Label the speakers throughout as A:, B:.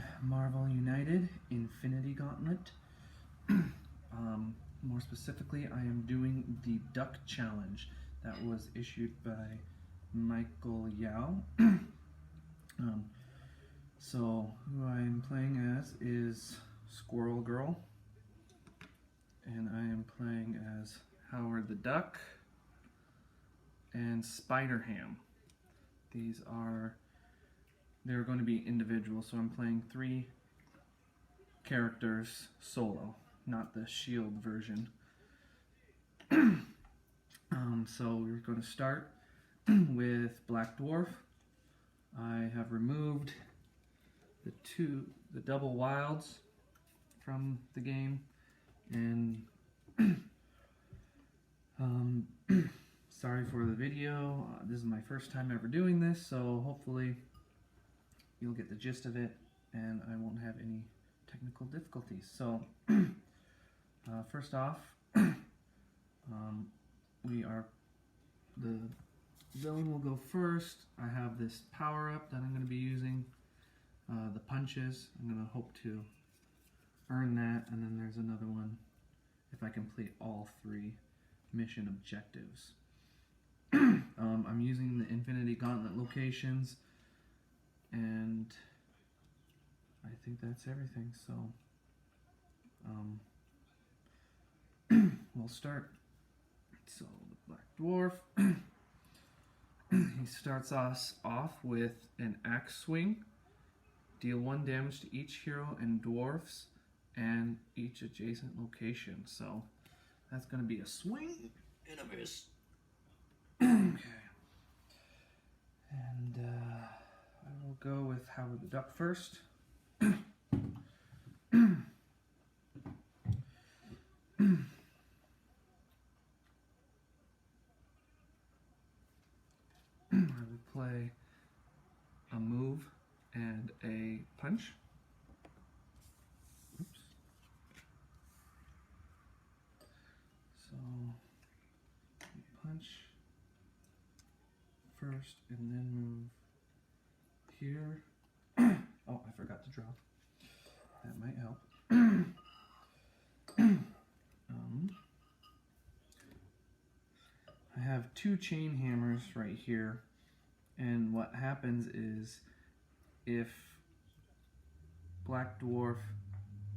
A: playing Marvel United Infinity Gauntlet. More specifically, I am doing the Duck Challenge that was issued by Michael Yao. So who I'm playing as is Squirrel Girl, and I am playing as Howard the Duck and Spider-Ham. They're going to be individual, so I'm playing 3 characters solo, not the shield version. So we're going to start with Black Dwarf. I have removed the double wilds from the game, and sorry for the video. This is my first time ever doing this, so hopefully you'll get the gist of it and I won't have any technical difficulties. So first off, the villain will go first. I have this power up that I'm going to be using, the punches. I'm going to hope to earn that, and then there's another one if I complete all 3 mission objectives. I'm using the Infinity Gauntlet locations, and I think that's everything, so we'll start. So the Black Dwarf, he starts us off with an axe swing. Deal 1 damage to each hero and dwarfs and each adjacent location. So that's going to be a swing and a miss. Okay. And I will go with Howard the Duck first. I will play a move and a punch. Oops. So punch first and then move here. Oh, I forgot to draw. That might help. I have 2 chain hammers right here, and what happens is if Black Dwarf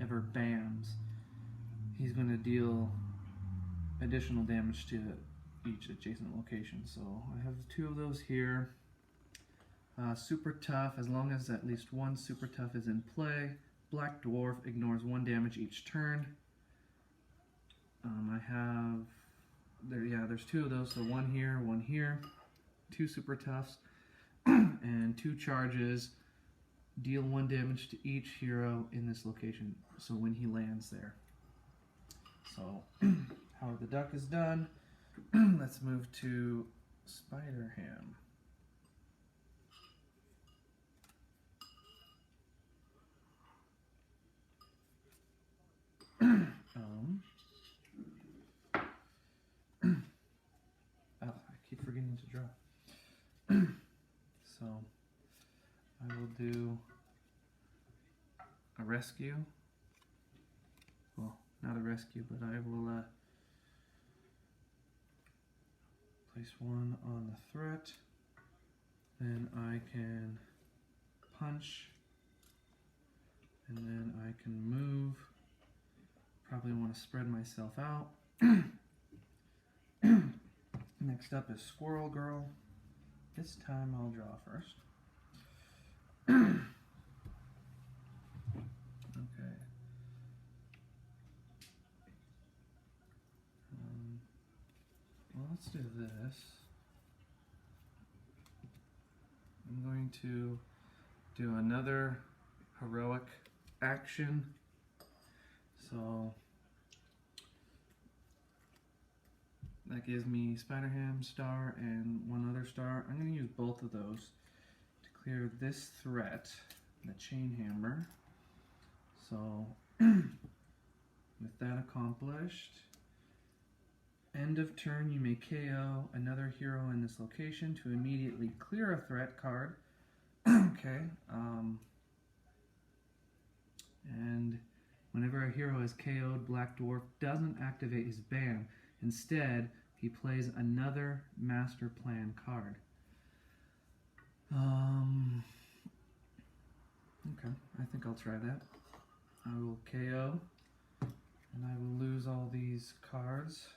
A: ever bams, he's going to deal additional damage to each adjacent location. So I have 2 of those here. Super tough, as long as at least 1 super tough is in play. Black Dwarf ignores 1 damage each turn. There's 2 of those, so 1 here, 2 super toughs, and 2 charges. Deal 1 damage to each hero in this location, so when he lands there. So, Howard the Duck is done. Let's move to Spider-Ham. I keep forgetting to draw. So I will do a rescue. Well, not a rescue, but I will place 1 on the threat. Then I can punch, and then I can move. Probably want to spread myself out. Next up is Squirrel Girl. This time I'll draw first. Okay. Well, let's do this. I'm going to do another heroic action. So that gives me Spider-Ham star and 1 other star. I'm going to use both of those to clear this threat, the chain hammer. So with that accomplished, end of turn you may KO another hero in this location to immediately clear a threat card. Okay. And whenever a hero is KO'd, Black Dwarf doesn't activate his ban. Instead, he plays another master plan card. Okay, I think I'll try that. I will KO, and I will lose all these cards.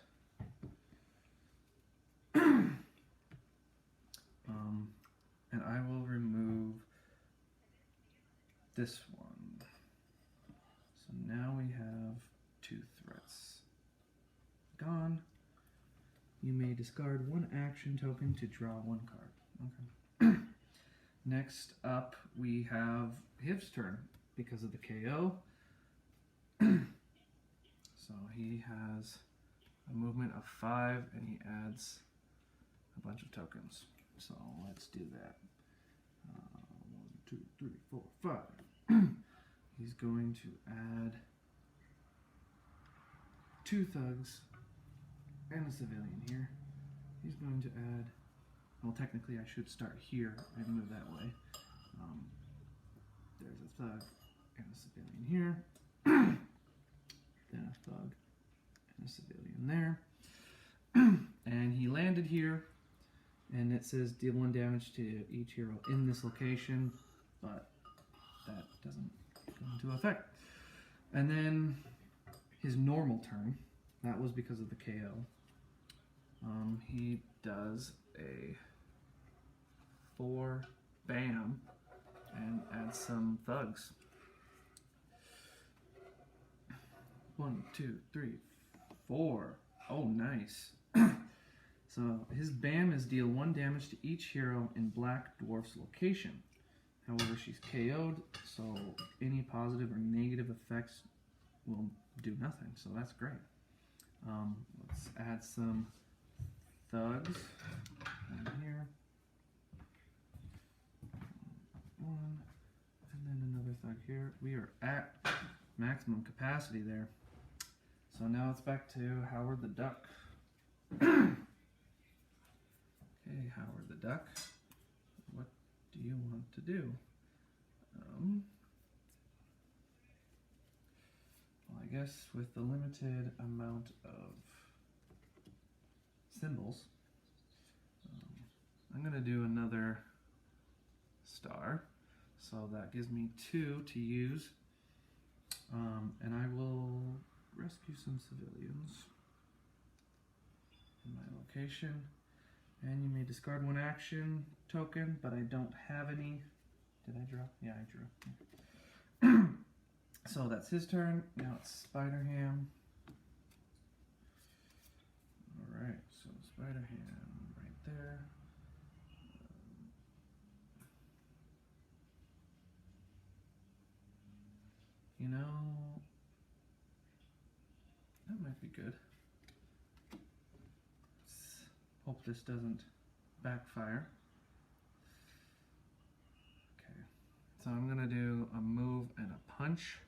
A: And I will remove this one. So now we have 2 threats gone. You may discard 1 action token to draw 1 card. Okay. Next up, we have his turn because of the KO. So he has a movement of 5 and he adds a bunch of tokens. So let's do that. 1, 2, 3, 4, 5. He's going to add 2 thugs and a civilian here. He's going to add, well, technically I should start here and move that way. There's a thug and a civilian here. Then a thug and a civilian there. And he landed here, and it says deal 1 damage to each hero in this location, but that doesn't go into effect. And then his normal turn, that was because of the KO. He does a 4 bam and adds some thugs. 1, 2, 3, 4. Oh, nice. So his bam is deal 1 damage to each hero in Black Dwarf's location. However, she's KO'd, so any positive or negative effects will do nothing. So that's great. Let's add some thugs in here. 1, and then another thug here. We are at maximum capacity there. So now it's back to Howard the Duck. Okay, Howard the Duck, what do you want to do? Well, I guess with the limited amount of symbols, I'm going to do another star. So that gives me 2 to use. And I will rescue some civilians in my location. And you may discard 1 action token, but I don't have any. Did I draw? Yeah, I drew. So that's his turn. Now it's Spider-Ham. Alright, so Spider-Ham right there. You know, that might be good. Let's hope this doesn't backfire. Okay, so I'm gonna do a move and a punch,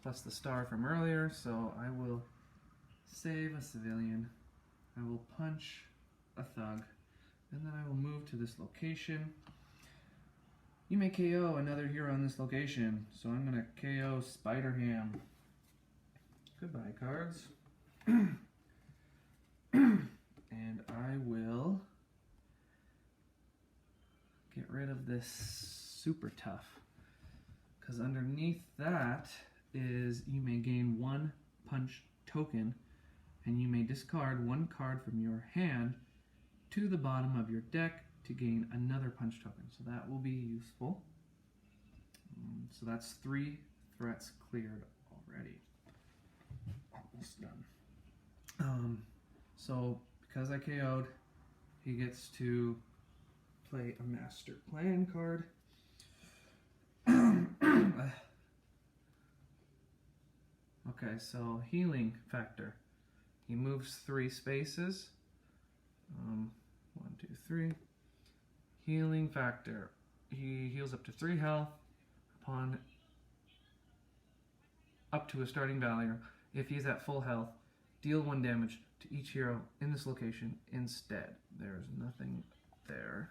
A: plus the star from earlier, so I will save a civilian, I will punch a thug, and then I will move to this location. You may KO another hero in this location, so I'm going to KO Spider-Ham. Goodbye, cards. And I will get rid of this super tough, because underneath that is you may gain 1 punch token, and you may discard 1 card from your hand to the bottom of your deck to gain another punch token, so that will be useful. So that's 3 threats cleared already. Almost done. So because I KO'd, he gets to play a master plan card. Okay, so healing factor. He moves 3 spaces. 1, 2, 3. Healing factor. He heals up to 3 health upon up to a starting value. If he's at full health, deal 1 damage to each hero in this location instead. There's nothing there.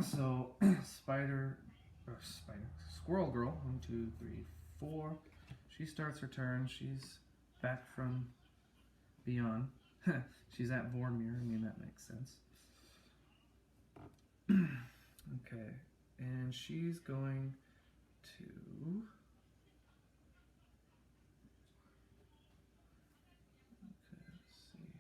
A: So Spider or Squirrel Girl. 1, 2, 3, 4. She starts her turn. She's back from beyond. She's at Vormir. I mean, that makes sense. Okay, and she's going to... Okay, let's see.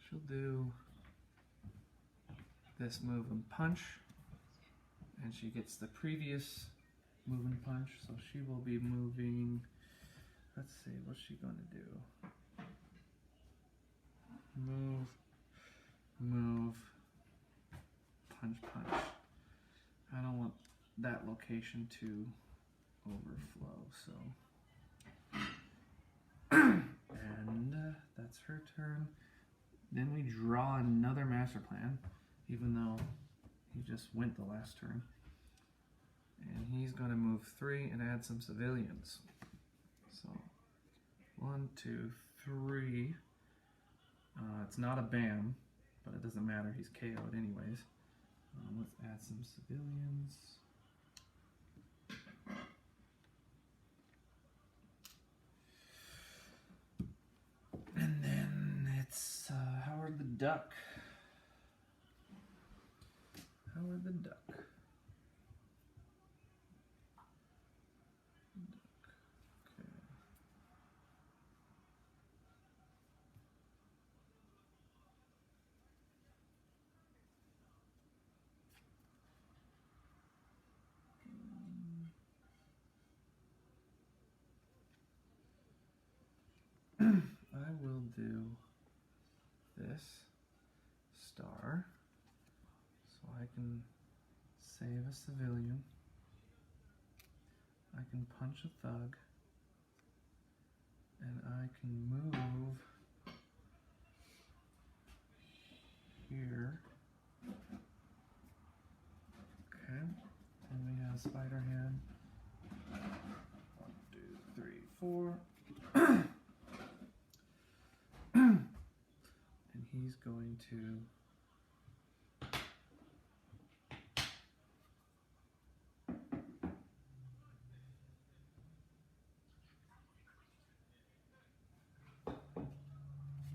A: She'll do this move and punch, and she gets the previous move and punch, so she will be moving. Let's see, what's she going to do? Move, move, punch, punch. I don't want that location to overflow, so. And that's her turn. Then we draw another master plan, even though he just went the last turn. And he's going to move 3 and add some civilians. So 1, 2, 3. It's not a BAM, but it doesn't matter. He's KO'd anyways. Let's add some civilians. And then it's Howard the Duck. Howard the Duck. I will do this star so I can save a civilian. I can punch a thug, and I can move here. Okay, and we have Spider Hand. 1, 2, 3, 4. And he's going to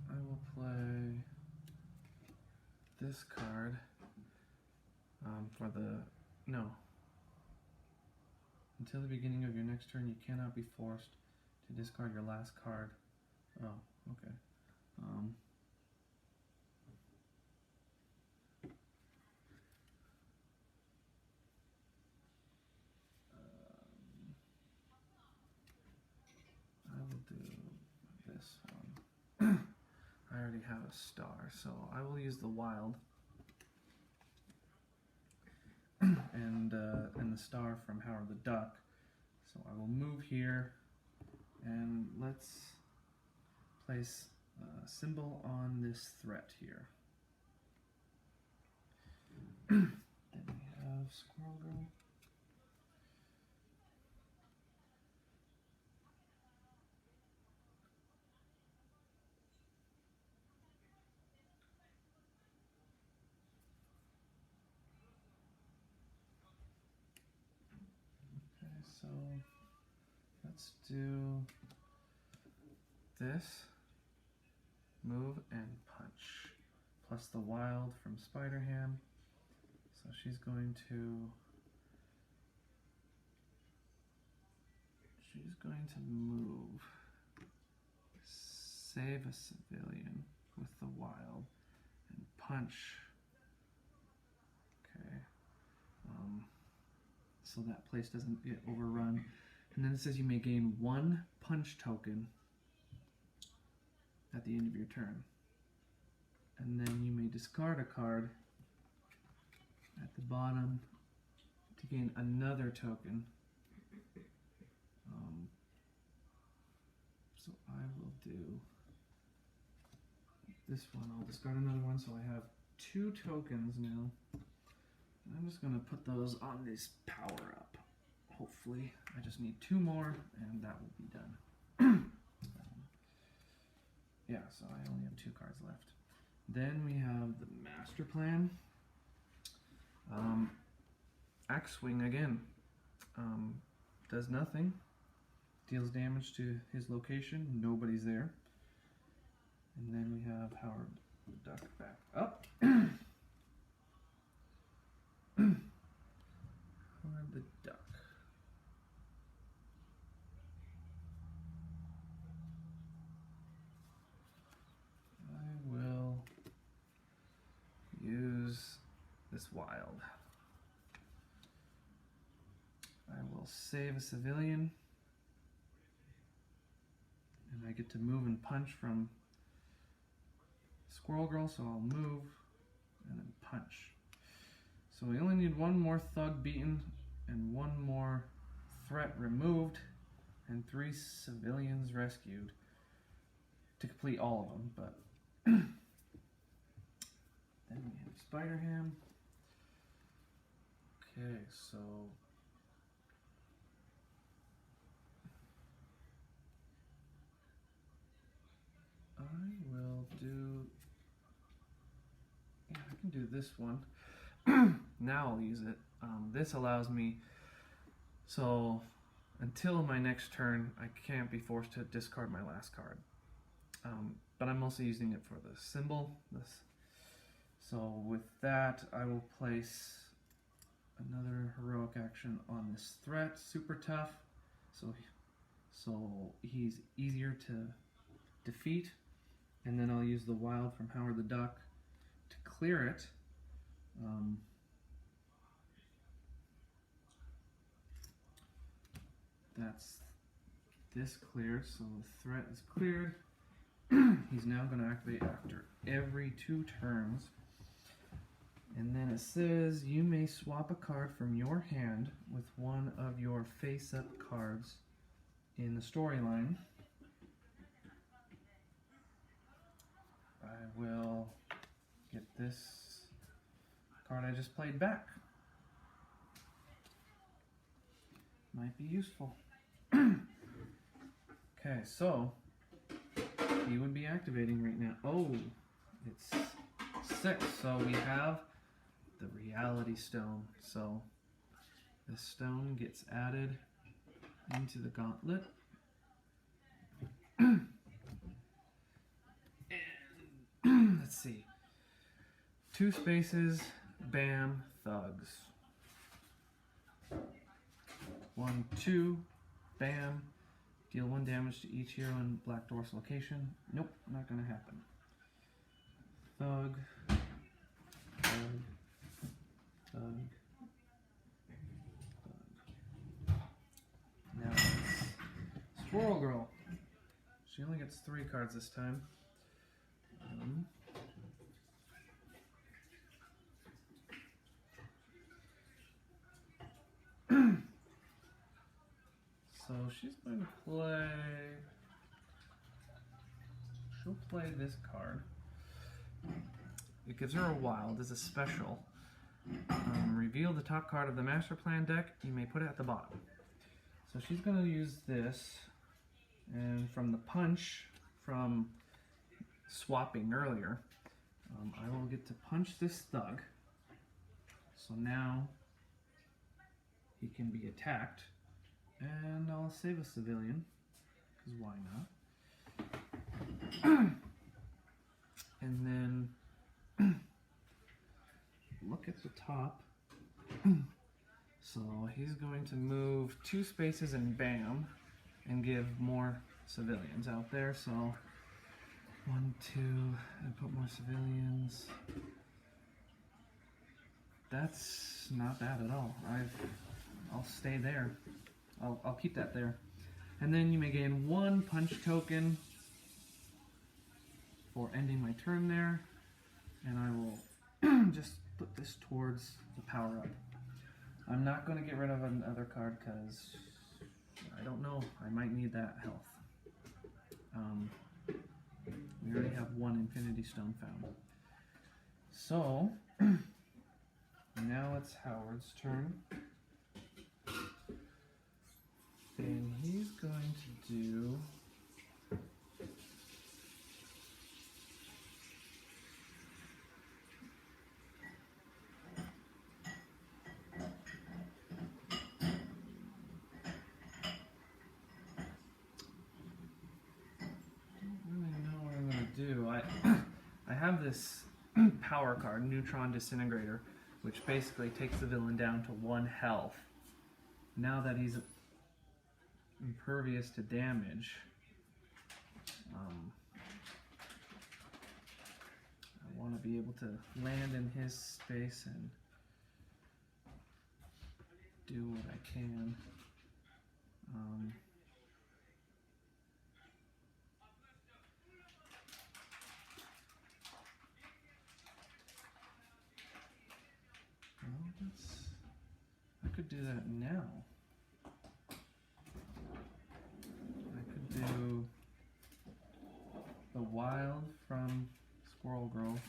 A: I will play this card for the no. Until the beginning of your next turn, you cannot be forced to discard your last card. Oh, okay. I will do this one. I already have a star, so I will use the wild and the star from Howard the Duck. So I will move here, and let's place a symbol on this threat here. Then we have Squirrel Girl. Okay, so let's do this. Move and punch. Plus the wild from Spider-Ham. So she's going to move. Save a civilian with the wild and punch. Okay. So that place doesn't get overrun. And then it says you may gain 1 punch token at the end of your turn. And then you may discard a card at the bottom to gain another token. So I will do this one. I'll discard another one, so I have 2 tokens now. And I'm just going to put those on this power up. hopefully. I just need 2 more and that will be done. Yeah, so I only have 2 cards left. Then we have the master plan. Axe swing again. Does nothing. Deals damage to his location. Nobody's there. And then we have Howard the Duck back up. Howard the Duck. I will use this wild. I will save a civilian. And I get to move and punch from Squirrel Girl, so I'll move and then punch. So we only need 1 more thug beaten and 1 more threat removed and 3 civilians rescued to complete all of them. But then we have Spider-Ham. Okay, so I will do, yeah, I can do this one. Now I'll use it. This allows me, so until my next turn, I can't be forced to discard my last card. But I'm also using it for the symbol. So with that, I will place another heroic action on this threat. Super tough, so he's easier to defeat. And then I'll use the wild from Howard the Duck to clear it. That's this clear, so the threat is cleared. He's now going to activate after every 2 turns. And then it says you may swap a card from your hand with one of your face-up cards in the storyline. I will get this card I just played back. Might be useful. Okay, so he would be activating right now. Oh, it's 6. So we have the reality stone. So the stone gets added into the gauntlet. And let's see. 2 spaces, bam, thugs. 1, 2, bam. Deal 1 damage to each hero in Black Dwarf's location. Nope, not gonna happen. Thug, thug, thug, thug. Now it's Squirrel Girl. She only gets 3 cards this time. So she's going to play, she'll play this card. It gives her a wild as a special. Reveal the top card of the master plan deck, you may put it at the bottom. So she's going to use this, and from the punch from swapping earlier, I will get to punch this thug. So now he can be attacked. And I'll save a civilian, because why not? And then look at the top. So he's going to move 2 spaces and bam, and give more civilians out there. So 1, 2, and put more civilians. That's not bad at all. I'll stay there. I'll keep that there. And then you may gain 1 punch token for ending my turn there. And I will just put this towards the power up. I'm not going to get rid of another card because I don't know. I might need that health. We already have 1 Infinity Stone found. So now it's Howard's turn. going to do I have this power card, Neutron Disintegrator, which basically takes the villain down to 1 health. Now that he's impervious to damage, I want to be able to land in his space and do what I can. I could do that now. I could do the wild from Squirrel Girl,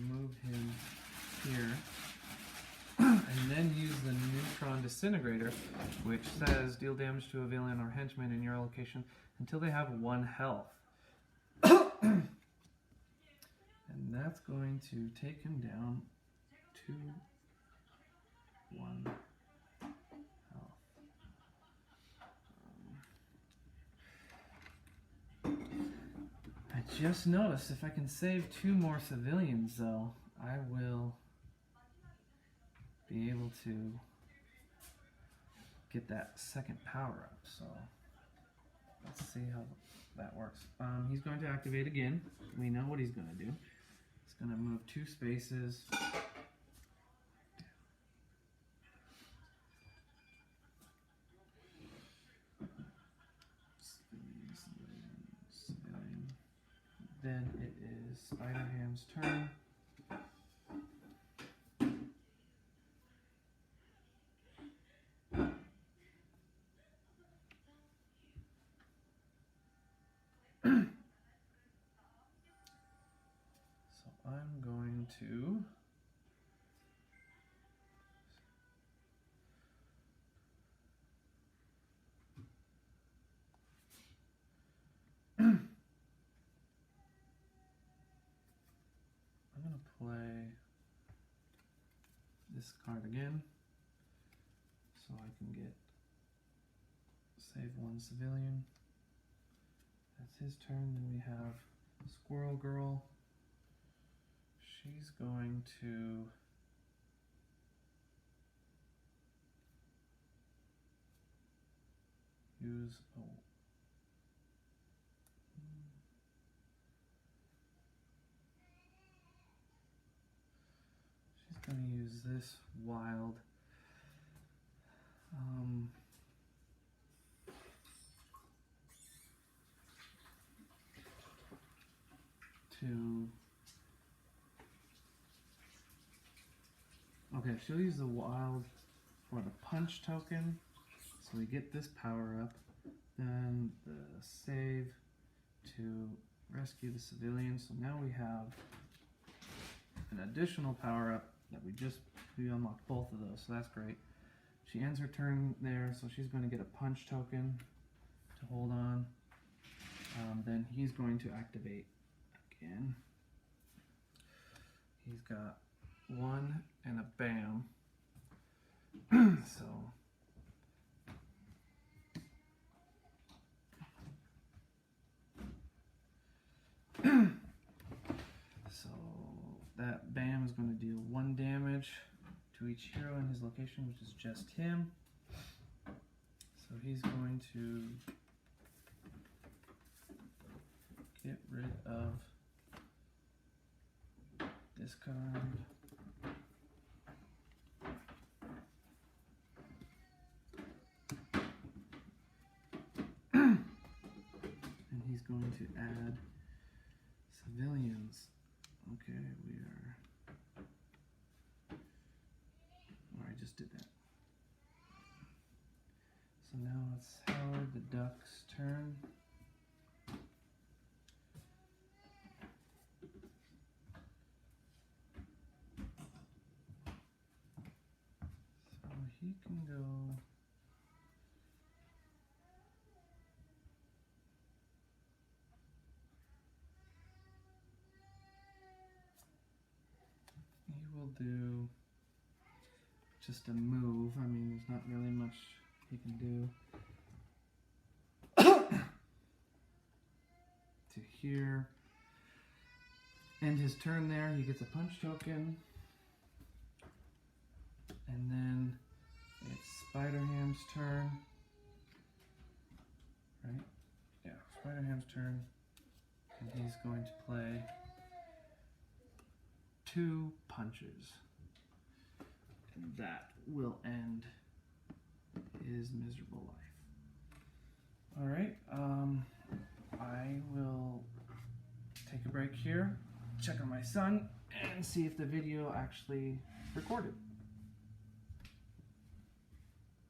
A: move him here, and then use the Neutron Disintegrator, which says deal damage to a villain or henchman in your location until they have 1 health. And that's going to take him down to 1 health. I just noticed if I can save 2 more civilians, though, I will be able to get that second power up. So let's see how that works. He's going to activate again. We know what he's going to do. He's going to move 2 spaces. Then it is Spider-Ham's turn. So I'm going to play this card again so I can save 1 civilian. That's his turn. Then we have Squirrel Girl. She's going to use going to use this wild okay, she'll use the wild for the punch token, so we get this power up, then the save to rescue the civilian. So now we have an additional power up that we unlocked both of those, so that's great. She ends her turn there, so she's going to get a punch token to hold on. Then he's going to activate again. He's got 1 and a bam. So that bam is going to deal 1 damage to each hero in his location, which is just him. So he's going to get rid of this card. And he's going to add civilians. Okay, we are... Oh, I just did that. So now it's Howard the Duck's turn. So he can go will do just a move. I mean, there's not really much he can do. To here. End his turn there. He gets a punch token. And then it's Spider-Ham's turn. Right? Yeah, Spider-Ham's turn. And he's going to play 2 punches. And that will end his miserable life. Alright, I will take a break here, check on my son, and see if the video actually recorded.